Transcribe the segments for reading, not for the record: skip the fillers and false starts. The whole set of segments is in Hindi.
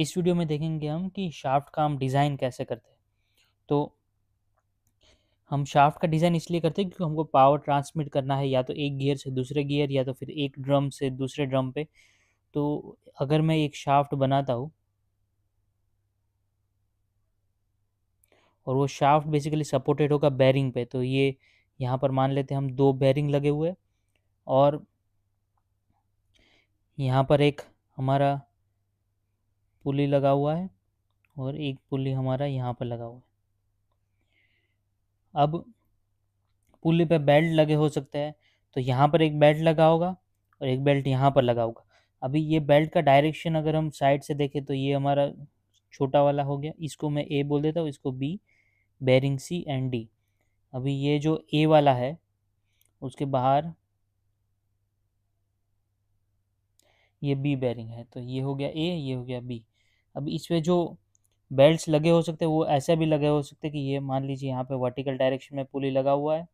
इस वीडियो में देखेंगे हम कि शाफ्ट का हम डिज़ाइन कैसे करते हैं। तो हम शाफ्ट का डिज़ाइन इसलिए करते हैं क्योंकि हमको पावर ट्रांसमिट करना है या तो एक गियर से दूसरे गियर या तो फिर एक ड्रम से दूसरे ड्रम पे। तो अगर मैं एक शाफ्ट बनाता हूँ और वो शाफ्ट बेसिकली सपोर्टेड होगा बेरिंग पे, तो ये यहाँ पर मान लेते हैं हम 2 बेरिंग लगे हुए और यहाँ पर एक हमारा पुली लगा हुआ है और एक पुली हमारा यहाँ पर लगा हुआ है। अब पुली पे बेल्ट लगे हो सकते हैं, तो यहाँ पर एक बेल्ट लगा होगा और एक बेल्ट यहाँ पर लगा होगा। अभी ये बेल्ट का डायरेक्शन अगर हम साइड से देखें तो ये हमारा छोटा वाला हो गया, इसको मैं ए बोल देता हूँ, इसको B, bearing C and D. अभी ये जो ए वाला है उसके बाहर ये बी बेरिंग है, तो ये हो गया ए, ये हो गया बी। अब इसमें जो बेल्ट्स लगे हो सकते हैं वो ऐसे भी लगे हो सकते हैं कि ये मान लीजिए यहाँ पे वर्टिकल डायरेक्शन में पुली लगा हुआ है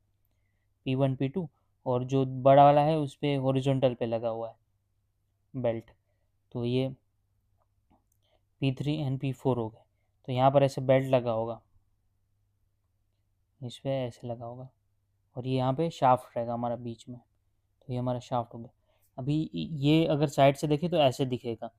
P1 P2, और जो बड़ा वाला है उस पर हॉरिजॉन्टल पे लगा हुआ है बेल्ट, तो ये P3 एंड P4 हो गए। तो यहाँ पर ऐसे बेल्ट लगा होगा, इस पर ऐसे लगा होगा और ये यहाँ पे शाफ्ट रहेगा हमारा बीच में, तो ये हमारा शाफ्ट हो गया। अभी ये अगर साइड से देखें तो ऐसे दिखेगा।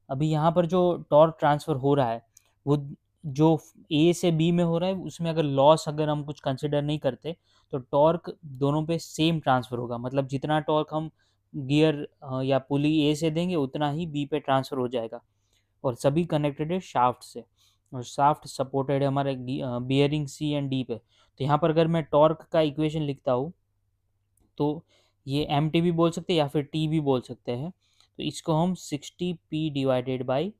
अभी यहाँ पर जो टॉर्क ट्रांसफ़र हो रहा है वो जो ए से बी में हो रहा है उसमें अगर लॉस अगर हम कुछ कंसिडर नहीं करते तो टॉर्क दोनों पे सेम ट्रांसफ़र होगा। मतलब जितना टॉर्क हम गियर या पुली ए से देंगे उतना ही बी पे ट्रांसफ़र हो जाएगा, और सभी कनेक्टेड है शाफ्ट से, और शाफ्ट सपोर्टेड है हमारे बियरिंग सी एंड डी पे। तो यहाँ पर अगर मैं टॉर्क का इक्वेशन लिखता हूँ तो ये एम टी भी बोल सकते हैं या फिर टी भी बोल सकते हैं। तो इसको हम 60p डिवाइडेड बाई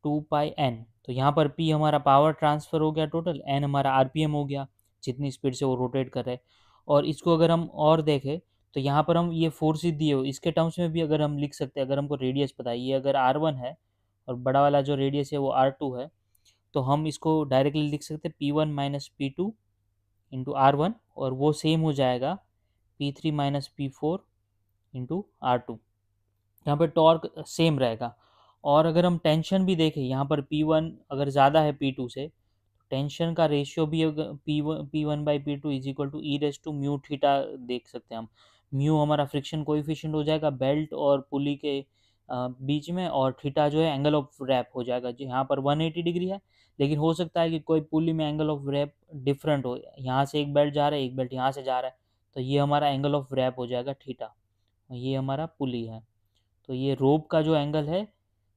2πn, तो यहाँ पर p हमारा पावर ट्रांसफ़र हो गया टोटल, n हमारा आरपीएम हो गया जितनी स्पीड से वो रोटेट कर रहे हैं। और इसको अगर हम और देखें तो यहाँ पर हम ये फोर्सेस दिए हो इसके टर्म्स में भी अगर हम लिख सकते हैं। अगर हमको रेडियस पता है, ये अगर r1 है और बड़ा वाला जो रेडियस है वो r2 है, तो हम इसको डायरेक्टली लिख सकते हैं P1 minus P2 into R1, और वो सेम हो जाएगा P3 minus P4 into R2। यहाँ पर टॉर्क सेम रहेगा। और अगर हम टेंशन भी देखें यहाँ पर P1 अगर ज़्यादा है P2 से, तो टेंशन का रेशियो भी अगर P1 by P2 is equal to e raise to mu theta देख सकते हैं हम। म्यू हमारा फ्रिक्शन कोएफिशिएंट हो जाएगा बेल्ट और पुली के बीच में, और थीटा जो है एंगल ऑफ रैप हो जाएगा, जो यहाँ पर 180 डिग्री है। लेकिन हो सकता है कि कोई पुली में एंगल ऑफ रैप डिफरेंट हो, यहाँ से एक बेल्ट जा रहा है एक बेल्ट यहाँ से जा रहा है, तो ये हमारा एंगल ऑफ रैप हो जाएगा थीटा। ये हमारा पुली है, तो ये रोप का जो एंगल है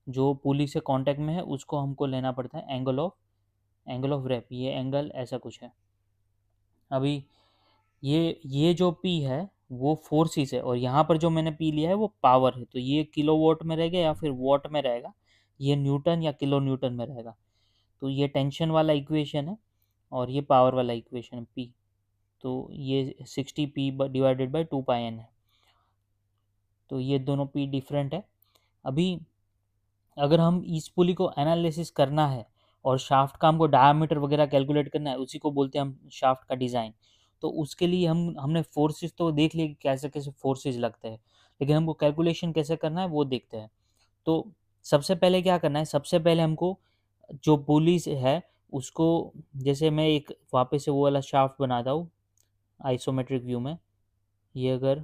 जो पुली से कांटेक्ट में है उसको हमको लेना पड़ता है एंगल ऑफ रैप, ये एंगल ऐसा कुछ है। अभी ये जो पी है वो फोर्सिस है, और यहाँ पर जो मैंने पी लिया है वो पावर है, तो ये किलोवाट में रहेगा या फिर वॉट में रहेगा, ये न्यूटन या किलो न्यूटन में रहेगा। तो ये टेंशन वाला इक्वेशन है और ये पावर वाला इक्वेशन है पी, तो ये 60p डिवाइडेड बाई 2πn है, तो ये दोनों पी डिफरेंट है। अभी अगर हम इस पुली को एनालिसिस करना है और शाफ्ट का हमको डायमीटर वगैरह कैलकुलेट करना है, उसी को बोलते हैं हम शाफ्ट का डिज़ाइन। तो उसके लिए हमने फोर्सेस तो देख लिए कि कैसे कैसे फोर्सेस लगते हैं, लेकिन हमको कैलकुलेशन कैसे करना है वो देखते हैं। तो सबसे पहले क्या करना है, सबसे पहले हमको जो पुली है उसको, जैसे मैं एक वापस से वो वाला शाफ्ट बनाता हूँ आइसोमेट्रिक व्यू में। ये अगर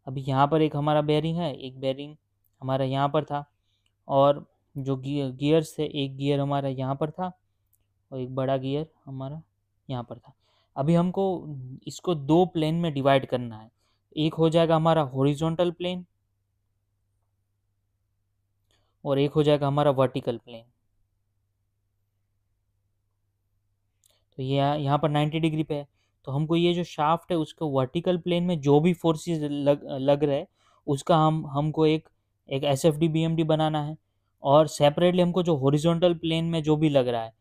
अभी यहाँ पर एक हमारा बेयरिंग है, एक बेयरिंग हमारा यहाँ पर था, और जो गियर्स थे एक गियर हमारा यहाँ पर था और एक बड़ा गियर हमारा यहाँ पर था। अभी हमको इसको दो प्लेन में डिवाइड करना है, एक हो जाएगा हमारा हॉरिजॉन्टल प्लेन और एक हो जाएगा हमारा वर्टिकल प्लेन। तो ये यहाँ पर 90 डिग्री पे है, तो हमको ये जो शाफ्ट है उसको वर्टिकल प्लेन में जो भी फोर्सेस लग रहे हैं उसका हमको एक S F D B M D बनाना है, और सेपरेटली हमको जो हॉरिजॉन्टल प्लेन में जो भी लग रहा है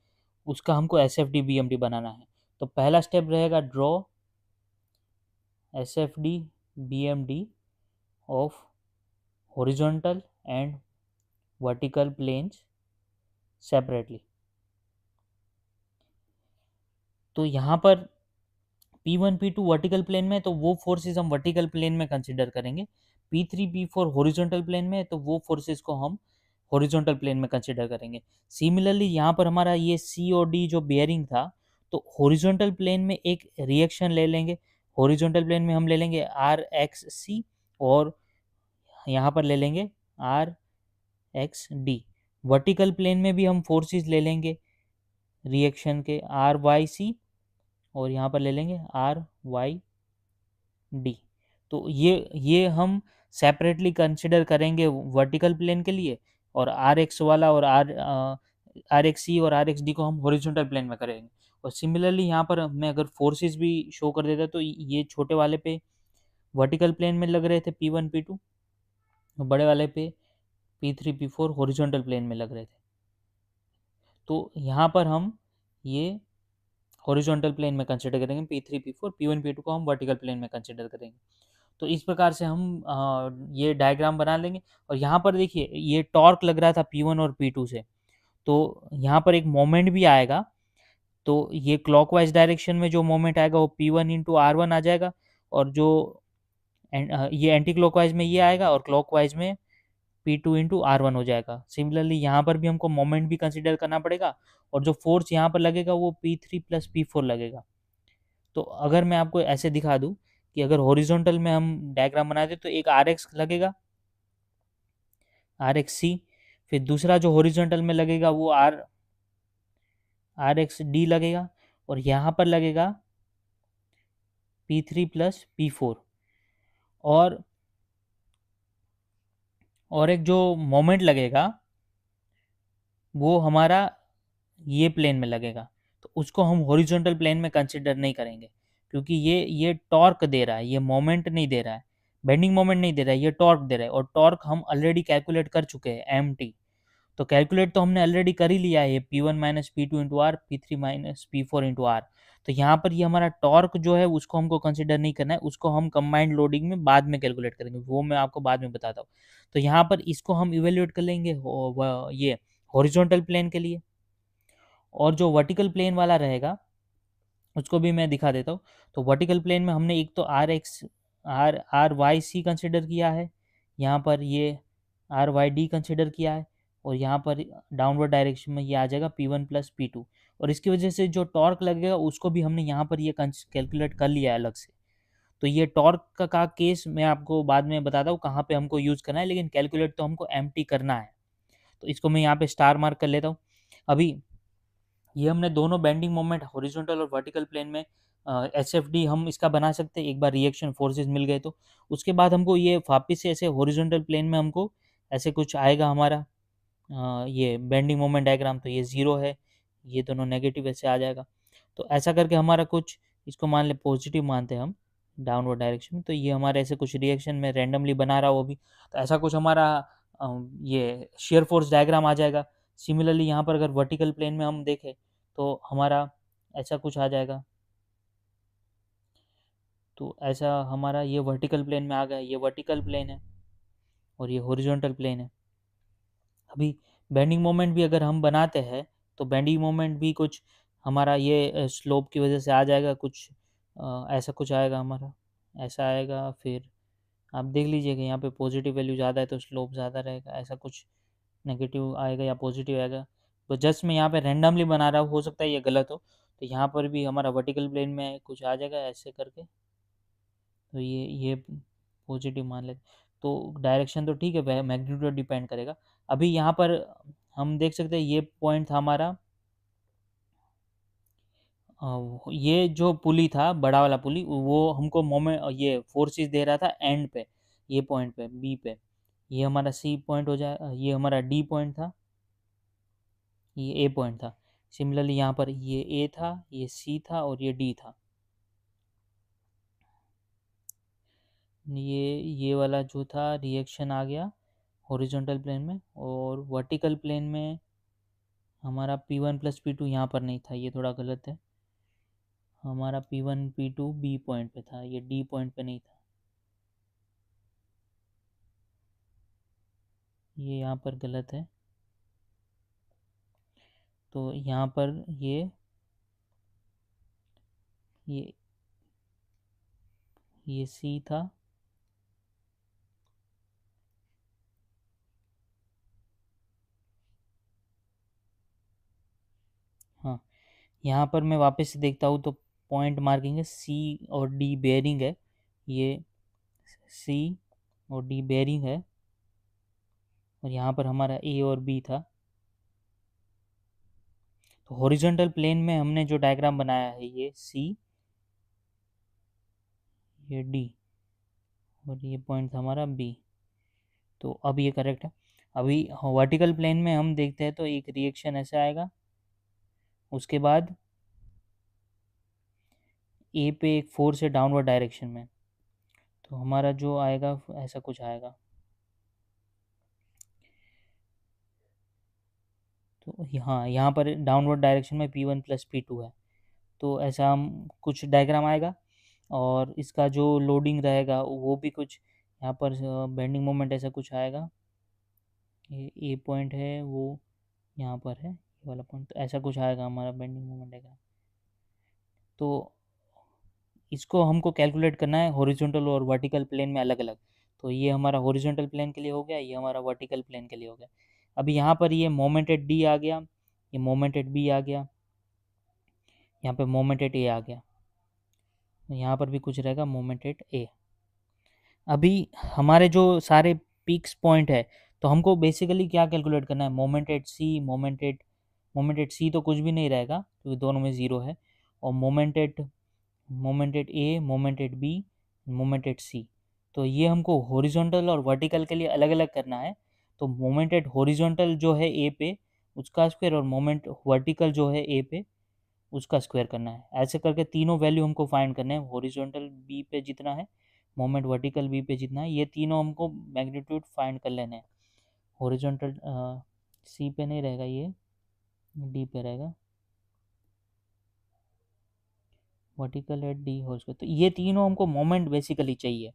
उसका हमको S F D B M D बनाना है। तो पहला स्टेप रहेगा draw S F D B M D of horizontal and vertical planes separately. तो यहाँ पर P1 P2 वर्टिकल प्लेन में, तो वो फोर्सेस हम वर्टिकल प्लेन में कंसिडर करेंगे। P3 P4 हॉरिजॉन्टल प्लेन में है तो वो फोर्सेस को हम हॉरिजॉन्टल प्लेन में कंसिडर करेंगे। सिमिलरली यहाँ पर हमारा ये C और D जो बेयरिंग था, तो हॉरिजॉन्टल प्लेन में एक रिएक्शन ले लेंगे। हॉरिजॉन्टल प्लेन में हम ले लेंगे आर एक्स सी, और यहाँ पर ले लेंगे R X D. Vertical plane में भी हम फोर्सेस ले लेंगे रिएक्शन के आर वाई सी, और यहाँ पर ले लेंगे आर वाई डी। तो ये हम सेपरेटली कंसिडर करेंगे वर्टिकल प्लेन के लिए, और आर एक्स वाला और आर एक्स सी और आर एक्स डी को हम हॉरिजॉन्टल प्लेन में करेंगे। और सिमिलरली यहाँ पर मैं अगर फोर्सेस भी शो कर देता तो ये छोटे वाले पे वर्टिकल प्लेन में लग रहे थे P1 P2, और बड़े वाले पे P3 P4 हॉरिजॉन्टल प्लेन में लग रहे थे। तो यहाँ पर हम ये हॉरिजॉन्टल प्लेन में कंसिडर करेंगे P3 P4, P1 P2 को हम वर्टिकल प्लेन में कंसिडर करेंगे। तो इस प्रकार से हम ये डायग्राम बना लेंगे। और यहाँ पर देखिए ये टॉर्क लग रहा था P1 और P2 से, तो यहाँ पर एक मोमेंट भी आएगा। तो ये क्लॉकवाइज डायरेक्शन में जो मोमेंट आएगा वो P1 इंटू R1 आ जाएगा, और जो ये एंटी क्लॉकवाइज में ये आएगा, और क्लॉकवाइज में P2 इंटू R1 हो जाएगा। सिमिलरली यहाँ पर भी हमको मोमेंट भी कंसिडर करना पड़ेगा, और जो फोर्स यहाँ पर लगेगा वो P3 प्लस P4 लगेगा। तो अगर मैं आपको ऐसे दिखा दूँ कि अगर हॉरिजॉन्टल में हम डायग्राम बना दे तो एक आर एक्स लगेगा, आर एक्स सी, फिर दूसरा जो हॉरिजॉन्टल में लगेगा वो आर एक्स डी लगेगा, और यहाँ पर लगेगा P3 प्लस P4। और एक जो मोमेंट लगेगा वो हमारा ये प्लेन में लगेगा, तो उसको हम हॉरिजॉन्टल प्लेन में कंसिडर नहीं करेंगे, क्योंकि ये टॉर्क दे रहा है, ये मोमेंट नहीं दे रहा है, बेंडिंग मोमेंट नहीं दे रहा है, ये टॉर्क दे रहा है। और टॉर्क हम ऑलरेडी कैलकुलेट कर चुके हैं एम टी, तो कैलकुलेट तो हमने ऑलरेडी कर ही लिया है, ये P1 minus P2 into R, P3 minus P4 into R. तो यहाँ पर ये हमारा टॉर्क जो है उसको हमको कंसिडर नहीं करना है, उसको हम कंबाइंड लोडिंग में बाद में कैलकुलेट करेंगे, वो मैं आपको बाद में बताता हूँ। तो यहाँ पर इसको हम इवेल्युएट कर लेंगे ये हॉरिजॉन्टल प्लेन के लिए। और जो वर्टिकल प्लेन वाला रहेगा उसको भी मैं दिखा देता हूँ। तो वर्टिकल प्लेन में हमने एक तो आर वाई सी कंसिडर किया है, यहाँ पर ये आर वाई डी कंसिडर किया है, और यहाँ पर डाउनवर्ड डायरेक्शन में ये आ जाएगा P1 प्लस P2। और इसकी वजह से जो टॉर्क लगेगा उसको भी हमने यहाँ पर ये कैलकुलेट कर लिया है अलग से। तो ये टॉर्क का केस मैं आपको बाद में बताता हूँ कहाँ पे हमको यूज़ करना है, लेकिन कैलकुलेट तो हमको एम्प्टी करना है। तो इसको मैं यहाँ पे स्टार मार्क कर लेता हूँ। अभी ये हमने दोनों बेंडिंग मोमेंट हॉरिजॉन्टल और वर्टिकल प्लेन में एच एफ डी हम इसका बना सकते हैं, एक बार रिएक्शन फोर्सेस मिल गए तो। उसके बाद हमको ये वापिस से ऐसे हॉरिजॉन्टल प्लेन में हमको ऐसे कुछ आएगा हमारा ये बेंडिंग मोमेंट डायग्राम, तो ये ज़ीरो है, ये दोनों नेगेटिव ऐसे आ जाएगा। तो ऐसा करके हमारा कुछ, इसको मान ले पॉजिटिव मानते हैं हम डाउनवर्ड डायरेक्शन में, तो ये हमारे ऐसे कुछ रिएक्शन में रैंडमली बना रहा हो भी, तो ऐसा कुछ हमारा ये शेयर फोर्स डायग्राम आ जाएगा। सिमिलरली यहाँ पर अगर वर्टिकल प्लेन में हम देखें तो हमारा ऐसा कुछ आ जाएगा। तो ऐसा हमारा ये वर्टिकल प्लेन में आ गया, ये वर्टिकल प्लेन है और ये हॉरिजॉन्टल प्लेन है। अभी बेंडिंग मोमेंट भी अगर हम बनाते हैं तो बेंडिंग मोमेंट भी कुछ हमारा ये स्लोप की वजह से आ जाएगा, कुछ ऐसा कुछ आएगा हमारा, ऐसा आएगा। फिर आप देख लीजिएगा यहाँ पे पॉजिटिव वैल्यू ज़्यादा है तो स्लोप ज़्यादा रहेगा, ऐसा कुछ नेगेटिव आएगा या पॉजिटिव आएगा। तो जस्ट मैं यहाँ पे रैंडमली बना रहा हूँ, हो सकता है ये गलत हो। तो यहाँ पर भी हमारा वर्टिकल प्लेन में कुछ आ जाएगा ऐसे करके, तो ये पॉजिटिव मान लेते। तो डायरेक्शन तो ठीक है, मैग्नीट्यूड डिपेंड करेगा। अभी यहाँ पर हम देख सकते हैं ये पॉइंट था हमारा, ये जो पुली था बड़ा वाला पुली, वो हमको मोमेंट ये फोर्सेस दे रहा था एंड पे, ये पॉइंट पे बी पे। ये हमारा सी पॉइंट हो जाए, ये हमारा डी पॉइंट था, ये ए पॉइंट था। सिमिलरली यहाँ पर ये ए था, ये सी था और ये डी था। ये वाला जो था रिएक्शन आ गया हॉरिजॉन्टल प्लेन में, और वर्टिकल प्लेन में हमारा P1 प्लस P2 यहाँ पर नहीं था, ये थोड़ा गलत है। हमारा P1 P2 बी पॉइंट पे था, ये डी पॉइंट पे नहीं था, ये यहाँ पर गलत है। तो यहाँ पर ये सी था यहाँ पर मैं वापस से देखता हूँ तो पॉइंट मार्किंग है, सी और डी बेयरिंग है, ये सी और डी बेयरिंग है, और यहाँ पर हमारा ए और बी था। तो हॉरिजॉन्टल प्लेन में हमने जो डायग्राम बनाया है, ये सी, ये डी, और ये पॉइंट था हमारा बी। तो अब ये करेक्ट है। अभी वर्टिकल प्लेन में हम देखते हैं तो एक रिएक्शन ऐसा आएगा, उसके बाद ए पे एक फोर्स है डाउनवर्ड डायरेक्शन में, तो हमारा जो आएगा ऐसा कुछ आएगा। तो यहाँ पर डाउनवर्ड डायरेक्शन में P1 प्लस P2 है, तो ऐसा हम कुछ डायग्राम आएगा। और इसका जो लोडिंग रहेगा वो भी कुछ यहाँ पर बेंडिंग मोमेंट ऐसा कुछ आएगा। ये ए पॉइंट है वो यहाँ पर है, ये वाला पॉइंट, तो ऐसा कुछ आएगा हमारा बेंडिंग मोमेंट आएगा। तो इसको हमको कैलकुलेट करना है हॉरिजॉन्टल और वर्टिकल प्लेन में अलग अलग। तो ये हमारा हॉरिजॉन्टल प्लेन के लिए हो गया, ये हमारा वर्टिकल प्लेन के लिए हो गया। अभी यहाँ पर ये मोमेंट एट डी आ गया, ये मोमेंट एट बी आ गया, यहाँ पे मोमेंट एट ए आ गया, यहाँ पर भी कुछ रहेगा मोमेंट एट ए। अभी हमारे जो सारे पीक्स पॉइंट है, तो हमको बेसिकली क्या कैलकुलेट करना है, moment at C, moment at C तो कुछ भी नहीं रहेगा क्योंकि दोनों में ज़ीरो है, और moment at A, moment at B, moment at C. तो ये हमको हॉरिजॉन्टल और वर्टिकल के लिए अलग अलग करना है। तो मोमेंट एट हॉरिजॉन्टल जो है ए पे, उसका स्क्वायर, और मोमेंट वर्टिकल जो है ए पे, उसका स्क्वायर करना है। ऐसे करके तीनों वैल्यू हमको फाइंड करने हैं, हॉरिजॉन्टल बी पे जितना है, मोमेंट वर्टिकल बी पे जितना है, ये तीनों हमको मैग्नीट्यूड फाइंड कर लेने हैं। हॉरिजॉन्टल सी पे नहीं रहेगा, ये डी पे रहेगा, vertical at D whole square. तो ये तीनों हमको मोमेंट बेसिकली चाहिए।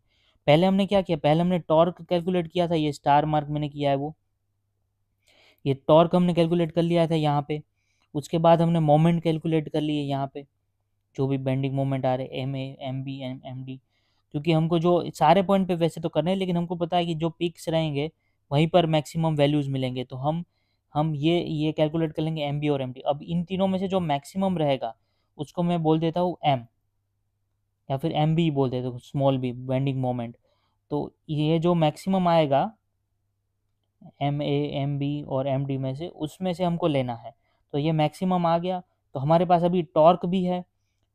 पहले हमने क्या किया, पहले हमने टॉर्क कैलकुलेट किया था, ये स्टार मार्क मैंने किया है वो, ये टॉर्क हमने कैलकुलेट कर लिया था यहाँ पे। उसके बाद हमने मोमेंट कैलकुलेट कर लिए यहाँ पे, जो भी बेंडिंग मोमेंट आ रहे, M A, M B, M D, क्योंकि हमको जो सारे पॉइंट पे वैसे तो करना है, लेकिन हमको पता है कि जो पिक्स रहेंगे वहीं पर मैक्सिमम वैल्यूज मिलेंगे, तो हम ये कैलकुलेट कर लेंगे एम बी और एम डी। अब इन तीनों में से जो मैक्सिमम रहेगा उसको मैं बोल देता हूँ एम, या फिर एम बी बोल देता हूँ, स्मॉल बी, बेंडिंग मोमेंट। तो ये जो मैक्सिमम आएगा एम ए, एम बी और एम डी में से, उसमें से हमको लेना है। तो ये मैक्सिमम आ गया, तो हमारे पास अभी टॉर्क भी है,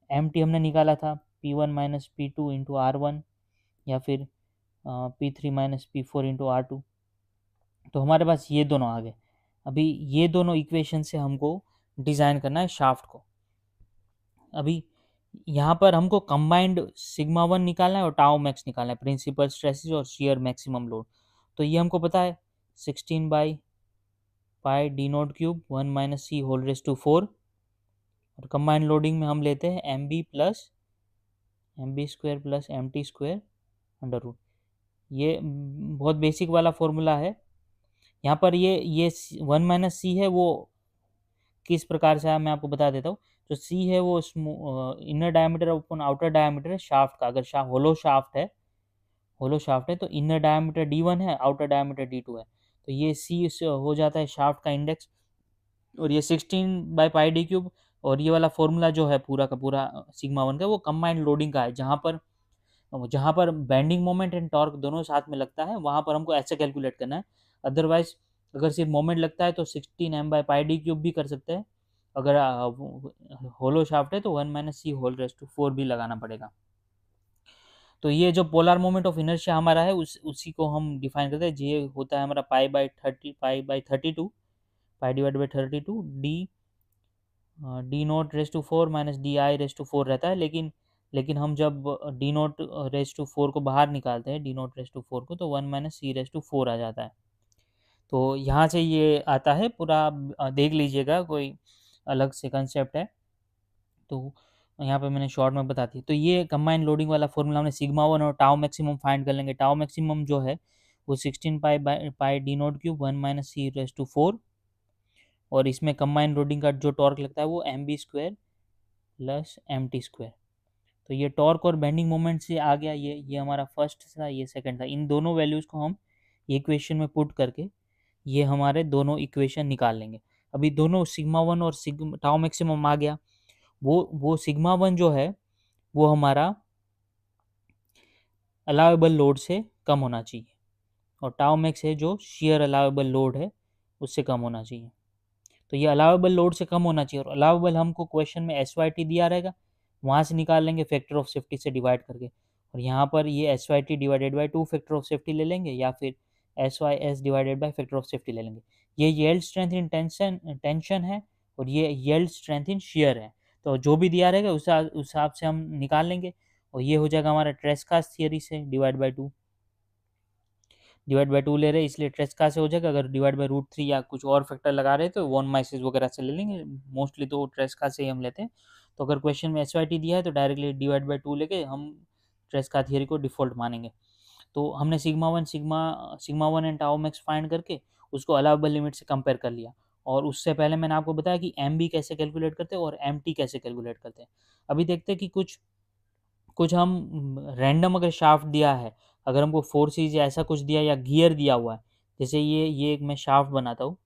एम टी हमने निकाला था P1 minus P2 into R1, या फिर P3 minus P4 into R2। तो हमारे पास ये दोनों आ गए। अभी ये दोनों इक्वेशन से हमको डिज़ाइन करना है शाफ्ट को। अभी यहाँ पर हमको कंबाइंड सिग्मा 1 निकालना है और टाउ मैक्स निकालना है, प्रिंसिपल स्ट्रेसेस और शियर मैक्सिमम लोड। तो ये हमको पता है 16 by pi D naught cube 1 minus C whole raise to 4, और कंबाइंड लोडिंग में हम लेते हैं M B square plus M T square under root. ये बहुत बेसिक वाला फॉर्मूला है। यहाँ पर ये 1 माइनस सी है, वो किस प्रकार से है मैं आपको बता देता हूँ। जो सी है वो इनर डायमीटर अपन आउटर डायमीटर है शाफ्ट का। अगर होलो शाफ्ट है तो इनर डायमीटर D1 है, आउटर डायमीटर D2 है। तो ये सी हो जाता है शाफ्ट का इंडेक्स, और ये 16 बाई पाई डी क्यूब। और ये वाला फॉर्मूला जो है पूरा का पूरा सिग्मा 1 का, वो कंबाइंड लोडिंग का है, जहाँ पर बेंडिंग मोमेंट एंड टॉर्क दोनों साथ में लगता है, वहाँ पर हमको ऐसे कैलकुलेट करना है। अदरवाइज अगर सिर्फ मोमेंट लगता है तो 16 m by pi D cube भी कर सकते हैं। अगर होलो शाफ्ट है तो 1 minus C whole raise to 4 भी लगाना पड़ेगा। तो ये जो पोलर मोमेंट ऑफ इनर्शिया हमारा है, उसी को हम डिफाइन करते हैं। ये होता है हमारा pi by 32 pi divide by 32 D naught raise to 4 minus D I raise to 4 रहता है। लेकिन हम जब डी नोट रेस टू 4 को बाहर निकालते हैं, डी नोट रेस टू 4 को, तो 1 माइनस सी रेस टू 4 आ जाता है। तो यहाँ से ये आता है पूरा, देख लीजिएगा, कोई अलग से कंसेप्ट है तो यहाँ पे मैंने शॉर्ट में बता दी। तो ये कंबाइंड लोडिंग वाला फॉर्मूला हमने सिग्मा 1 और टाउ मैक्सिमम फाइंड कर लेंगे। टाउ मैक्सिमम जो है वो 16 pi D naught cube 1 minus C raise to 4, और इसमें कंबाइंड लोडिंग का जो टॉर्क लगता है वो M B square plus M T square. तो ये टॉर्क और बेंडिंग मोमेंट से आ गया, ये हमारा फर्स्ट था, ये सेकंड था। इन दोनों वैल्यूज़ को हम इक्वेशन में पुट करके ये हमारे दोनों इक्वेशन निकाल लेंगे। अभी दोनों सिग्मा 1 और टाउ मैक्सिमम आ गया। वो सिग्मा वन जो है वो हमारा अलाउेबल लोड से कम होना चाहिए, और टाउ मैक्स है जो शेयर अलाउेबल लोड है उससे कम होना चाहिए। तो ये अलाउेबल लोड से कम होना चाहिए, और अलाउेबल हमको क्वेश्चन में एस वाई टी दिया रहेगा, वहाँ से निकाल लेंगे फैक्टर ऑफ सेफ्टी से डिवाइड करके, और यहाँ पर ये S Y T divided by 2 factor of safety ले लेंगे, या फिर S Y S divided by factor of safety ले लेंगे। ये येल्ड स्ट्रेंथ इन टेंशन है, और ये येल्ड स्ट्रेंथ इन शेयर है। तो जो भी दिया रहेगा उस हिसाब से हम निकाल लेंगे, और ये हो जाएगा हमारा ट्रेस्कास थियरी से डिवाइड बाई टू ले रहे हैं, इसलिए ट्रेस्का से हो जाएगा। अगर डिवाइड बाई रूट 3 या कुछ और फैक्टर लगा रहे तो वन माइसिस वगैरह से ले लेंगे, मोस्टली तो ट्रेस्का से ही हम लेते हैं। तो अगर क्वेश्चन में एस वाई टी दिया है तो डायरेक्टली डिवाइड बाई 2 लेके हम ट्रेस्का थियरी को डिफॉल्ट मानेंगे। तो हमने sigma one and tau max find करके उसको अलाउबल लिमिट से कंपेयर कर लिया, और उससे पहले मैंने आपको बताया कि एम बी कैसे कैलकुलेट करते हैं और एम टी कैसे कैलकुलेट करते हैं। अभी देखते हैं कि कुछ कुछ हम रैंडम अगर शाफ्ट दिया है, अगर हमको फोर्सेस या ऐसा कुछ दिया या गियर दिया हुआ है, जैसे ये एक मैं शाफ्ट बनाता हूँ,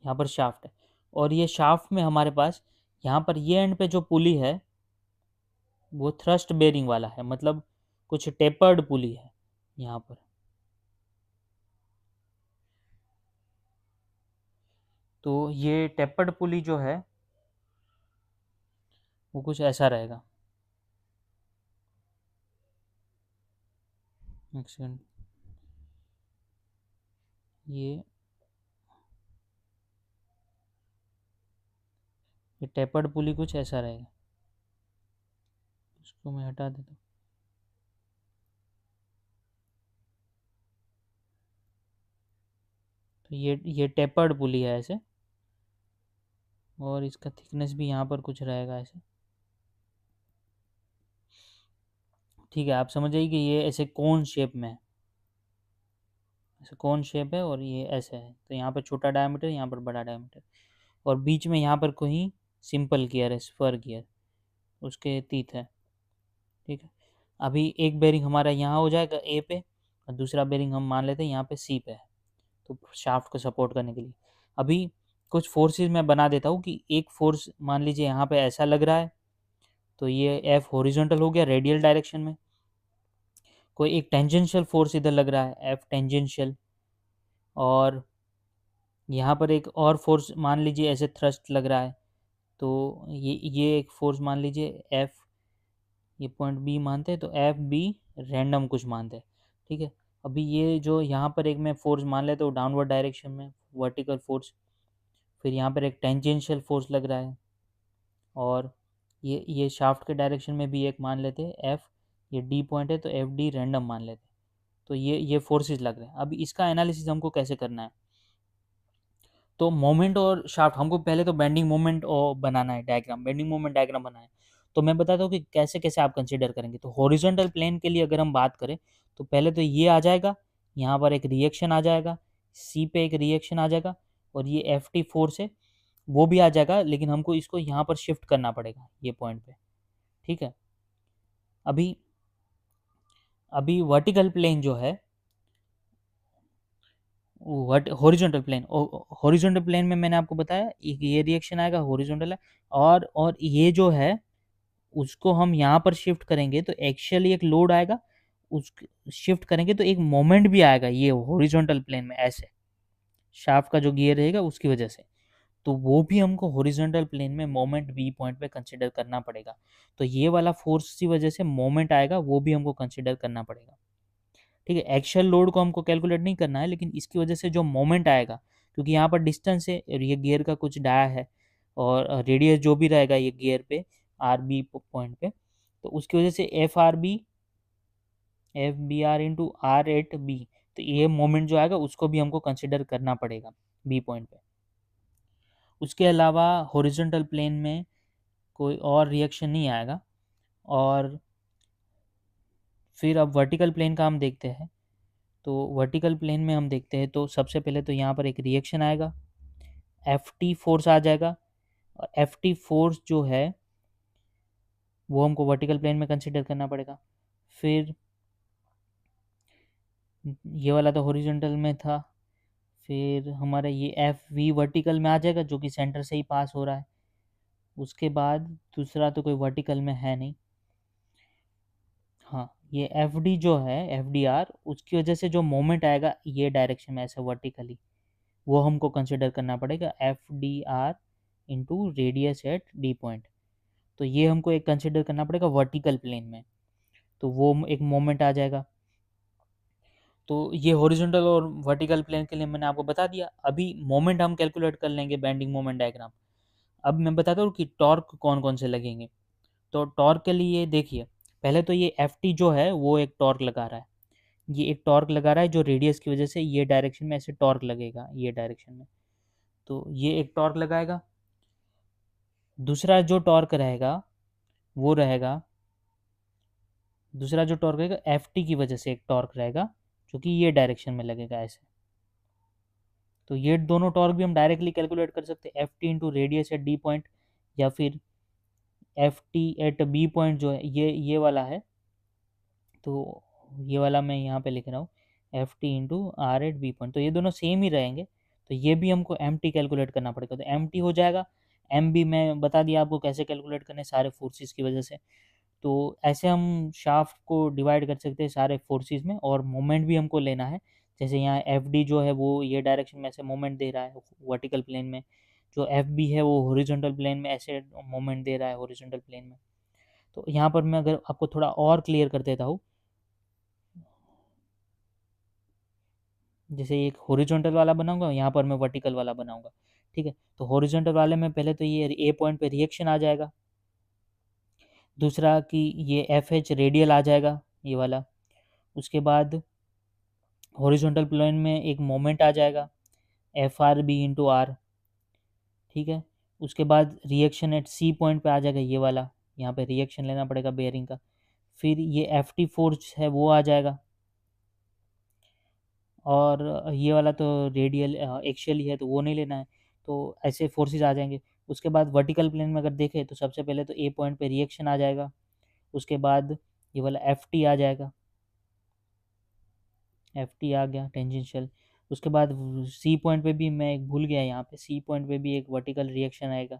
यहाँ पर शाफ्ट है, और ये शाफ्ट में हमारे पास यहाँ पर ये एंड पे जो पुली है वो थ्रस्ट बेरिंग वाला है, मतलब कुछ टेपर्ड पुली है यहाँ पर। तो ये टेपर्ड पुली जो है वो कुछ ऐसा रहेगा। एक सेकंड, ये टेपर्ड पुली कुछ ऐसा रहेगा, इसको मैं हटा देता हूँ। तो ये टेपर्ड पुली है ऐसे, और इसका थिकनेस भी यहाँ पर कुछ रहेगा ऐसे। ठीक है, आप समझ जाइए कि ये ऐसे कोन शेप में है, ऐसे कोन शेप है, और ये ऐसे है। तो यहाँ पर छोटा डायमीटर, यहाँ पर बड़ा डायमीटर, और बीच में यहाँ पर कोई सिंपल गियर है, स्पर गियर, उसके तीत है। ठीक है, अभी एक बेरिंग हमारा यहाँ हो जाएगा ए पे, और दूसरा बेरिंग हम मान लेते हैं यहाँ पे सी पे है, तो शाफ्ट को सपोर्ट करने के लिए। अभी कुछ फोर्सेस मैं बना देता हूँ कि एक फोर्स मान लीजिए यहाँ पे ऐसा लग रहा है, तो ये एफ हॉरिजॉन्टल हो गया रेडियल डायरेक्शन में। कोई एक टेंजेंशियल फोर्स इधर लग रहा है, एफ टेंजेंशियल, और यहाँ पर एक और फोर्स मान लीजिए ऐसे थ्रस्ट लग रहा है, तो ये एक फोर्स मान लीजिए एफ, ये पॉइंट बी मानते हैं, तो एफ बी रैंडम कुछ मानते हैं। ठीक है, अभी ये जो यहाँ पर एक मैं फोर्स मान लेता हूँ डाउनवर्ड डायरेक्शन में, वर्टिकल फोर्स, फिर यहाँ पर एक टेंजेंशियल फोर्स लग रहा है, और ये शाफ्ट के डायरेक्शन में भी एक मान लेते हैं एफ, ये डी पॉइंट है तो एफ डी रैंडम मान लेते हैं। तो ये फोर्सेस लग रहे हैं। अभी इसका एनालिसिस हमको कैसे करना है, तो मोमेंट और शाफ्ट हमको पहले तो बेंडिंग मोमेंट और बनाना है डायग्राम, बेंडिंग मोमेंट डायग्राम बनाना है। तो मैं बताता हूँ कि कैसे कैसे आप कंसीडर करेंगे। तो हॉरिजॉन्टल प्लेन के लिए अगर हम बात करें तो पहले तो ये आ जाएगा, यहाँ पर एक रिएक्शन आ जाएगा, सी पे एक रिएक्शन आ जाएगा, और ये एफ टी फोर्स है वो भी आ जाएगा, लेकिन हमको इसको यहाँ पर शिफ्ट करना पड़ेगा ये पॉइंट पे। ठीक है, अभी अभी वर्टिकल प्लेन जो है, हॉरिजॉन्टल प्लेन में मैंने आपको बताया एक ये रिएक्शन आएगा, हॉरिजॉन्टल है, और ये जो है उसको हम यहाँ पर शिफ्ट करेंगे तो एक्चुअली एक लोड आएगा, उस शिफ्ट करेंगे तो एक मोमेंट भी आएगा ये हॉरिजॉन्टल प्लेन में ऐसे, शाफ्ट का जो गियर रहेगा उसकी वजह से। तो वो भी हमको हॉरिजॉन्टल प्लेन में मोमेंट बी पॉइंट पे कंसिडर करना पड़ेगा। तो ये वाला फोर्स की वजह से मोमेंट आएगा, वो भी हमको कंसिडर करना पड़ेगा। ठीक है, एक्चुअल लोड को हमको कैलकुलेट नहीं करना है, लेकिन इसकी वजह से जो मोमेंट आएगा, क्योंकि यहाँ पर डिस्टेंस है और ये गियर का कुछ डाया है, और रेडियस जो भी रहेगा ये गियर पे आर बी पॉइंट पे, तो उसकी वजह से F B R into R at B, तो ये मोमेंट जो आएगा उसको भी हमको कंसिडर करना पड़ेगा बी पॉइंट पे। उसके अलावा हॉरिजॉन्टल प्लेन में कोई और रिएक्शन नहीं आएगा। और फिर अब वर्टिकल प्लेन का हम देखते हैं। तो वर्टिकल प्लेन में हम देखते हैं तो सबसे पहले तो यहाँ पर एक रिएक्शन आएगा, एफ टी फोर्स आ जाएगा, और एफ टी फोर्स जो है वो हमको वर्टिकल प्लेन में कंसिडर करना पड़ेगा। फिर ये वाला तो हॉरिजॉन्टल में था, फिर हमारा ये एफ वी वर्टिकल में आ जाएगा जो कि सेंटर से ही पास हो रहा है। उसके बाद दूसरा तो कोई वर्टिकल में है नहीं। हाँ, ये एफ डी जो है एफ डी आर, उसकी वजह से जो मोमेंट आएगा ये डायरेक्शन में ऐसे वर्टिकली, वो हमको कंसिडर करना पड़ेगा F D R into radius at D point. तो ये हमको एक कंसिडर करना पड़ेगा वर्टिकल प्लेन में, तो वो एक मोमेंट आ जाएगा। तो ये हॉरिजॉन्टल और वर्टिकल प्लेन के लिए मैंने आपको बता दिया। अभी मोमेंट हम कैलकुलेट कर लेंगे बेंडिंग मोमेंट डायग्राम। अब मैं बताता हूँ कि टॉर्क कौन कौन से लगेंगे। तो टॉर्क के लिए देखिए, पहले तो ये एफ टी जो है वो एक टॉर्क लगा रहा है, ये एक टॉर्क लगा रहा है जो रेडियस की वजह से ये डायरेक्शन में ऐसे टॉर्क लगेगा ये डायरेक्शन में, तो ये एक टॉर्क लगाएगा। दूसरा जो टॉर्क रहेगा वो रहेगा, दूसरा जो टॉर्क रहेगा एफ टी की वजह से एक टॉर्क रहेगा जो कि ये डायरेक्शन में लगेगा ऐसे। तो ये दोनों टॉर्क भी हम डायरेक्टली कैलकुलेट कर सकते हैं, F T into radius at D point, या फिर F T at B point जो है ये वाला है, तो ये वाला मैं यहाँ पे लिख रहा हूँ F T into R at B point, तो ये दोनों सेम ही रहेंगे। तो ये भी हमको एम टी कैलकुलेट करना पड़ेगा, तो एम टी हो जाएगा। एम बी मैं बता दिया आपको कैसे कैलकुलेट करने, सारे फोर्सेस की वजह से। तो ऐसे हम शाफ्ट को डिवाइड कर सकते हैं सारे फोर्सेस में, और मोमेंट भी हमको लेना है। जैसे यहाँ एफ डी जो है वो ये डायरेक्शन में ऐसे मोमेंट दे रहा है वर्टिकल प्लेन में, जो एफ बी है वो हॉरिजॉन्टल प्लेन में ऐसे मोमेंट दे रहा है हॉरिजॉन्टल प्लेन में। तो यहाँ पर मैं अगर आपको थोड़ा और क्लियर कर देता हूँ, जैसे एक हॉरिजॉन्टल वाला बनाऊंगा, यहाँ पर मैं वर्टिकल वाला बनाऊंगा। ठीक है, तो हॉरिजॉन्टल वाले में पहले तो ये ए पॉइंट पे रिएक्शन आ जाएगा, दूसरा कि ये एफ एच रेडियल आ जाएगा ये वाला। उसके बाद हॉरिजॉन्टल प्लेन में एक मोमेंट आ जाएगा F R B into R. ठीक है, उसके बाद रिएक्शन एट सी पॉइंट पे आ जाएगा ये वाला, यहाँ पे रिएक्शन लेना पड़ेगा बेयरिंग का। फिर ये एफ टी फोर्स है वो आ जाएगा, और ये वाला तो रेडियल एक्शियल ही है तो वो नहीं लेना है। तो ऐसे फोर्सेस आ जाएंगे। उसके बाद वर्टिकल प्लेन में अगर देखें तो सबसे पहले तो ए पॉइंट पे रिएक्शन आ जाएगा, उसके बाद ये वाला एफ टी आ जाएगा, एफ टी आ गया टेंजेंशियल। उसके बाद सी पॉइंट पे भी मैं एक भूल गया, यहाँ पे सी पॉइंट पे भी एक वर्टिकल रिएक्शन आएगा,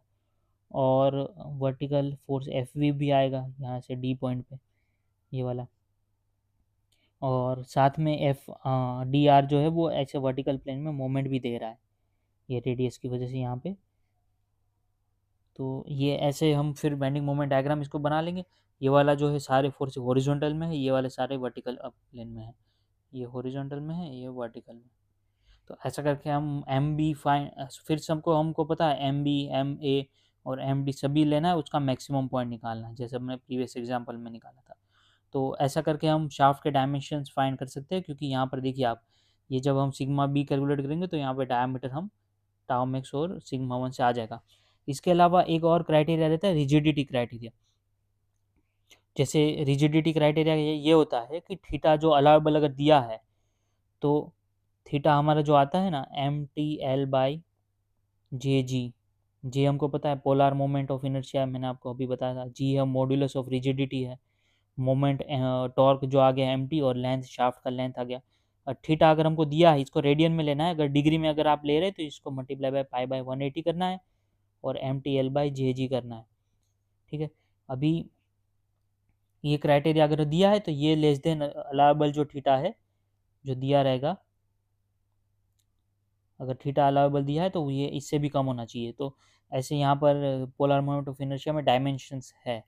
और वर्टिकल फोर्स एफ वी भी आएगा यहाँ से डी पॉइंट पे ये वाला। और साथ में एफ डी आर जो है वो ऐसे वर्टिकल प्लेन में मोमेंट भी दे रहा है ये रेडियस की वजह से यहाँ पे। तो ये ऐसे हम फिर बेंडिंग मोमेंट डायग्राम इसको बना लेंगे। ये वाला जो है सारे फोर्स हॉरिजॉन्टल में है, ये वाले सारे वर्टिकल प्लेन में है, ये हॉरिजॉन्टल में है, ये वर्टिकल में। तो ऐसा करके हम एम बी फाइन, फिर सबको हमको पता है एम बी एम ए और एम डी सभी लेना है, उसका मैक्सिमम पॉइंट निकालना है जैसे हमने प्रीवियस एग्जाम्पल में निकाला था। तो ऐसा करके हम शाफ्ट के डायमेंशंस फाइंड कर सकते हैं, क्योंकि यहाँ पर देखिए आप, ये जब हम सिग्मा बी कैलकुलेट करेंगे तो यहाँ पे डायमीटर हम टाउ मैक्स और सिग्मा वन से आ जाएगा। इसके अलावा एक और क्राइटेरिया रहता है रिजिडिटी क्राइटेरिया। जैसे रिजिडिटी क्राइटेरिया ये होता है कि थीटा जो अलाउबल अगर दिया है, तो थीटा हमारा जो आता है ना एम टी एल बाई जे जी, जे हमको पता है पोलर मोमेंट ऑफ इनर्शिया, मैंने आपको अभी बताया था। जी है मॉड्यूलस ऑफ रिजिडिटी है, मोमेंट टॉर्क जो आ गया एम टी, और लेंथ शाफ्ट का लेंथ आ गया। और थीटा अगर हमको दिया है, इसको रेडियन में लेना है, अगर डिग्री में अगर आप ले रहे हैं तो इसको मल्टीप्लाई बाय पाई बाय 180 करना है, और एम टी एल बाई जे जी करना है। ठीक है, अभी ये क्राइटेरिया अगर दिया है तो ये लेस देन अलाउबल जो थीटा है जो दिया रहेगा, अगर थीटा अलाउबल दिया है तो ये इससे भी कम होना चाहिए। तो ऐसे यहाँ पर पोलर मोमेंट ऑफ इनर्शिया में डायमेंशंस है,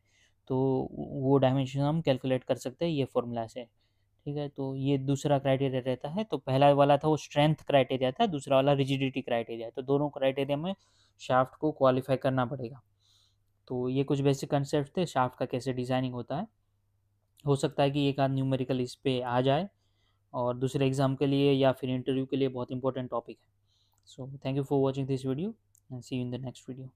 तो वो डायमेंशन हम कैलकुलेट कर सकते हैं ये फॉर्मूला से। ठीक है, तो ये दूसरा क्राइटेरिया रहता है। तो पहला वाला था वो स्ट्रेंथ क्राइटेरिया था, दूसरा वाला रिजिडिटी क्राइटेरिया, तो दोनों क्राइटेरिया में शाफ्ट को क्वालिफाई करना पड़ेगा। तो ये कुछ बेसिक कंसेप्ट थे शाफ्ट का कैसे डिज़ाइनिंग होता है। हो सकता है कि एक आध न्यूमेरिकल इस पे आ जाए, और दूसरे एग्जाम के लिए या फिर इंटरव्यू के लिए बहुत इंपॉर्टेंट टॉपिक है। So thank you for watching this video and see you in the next video.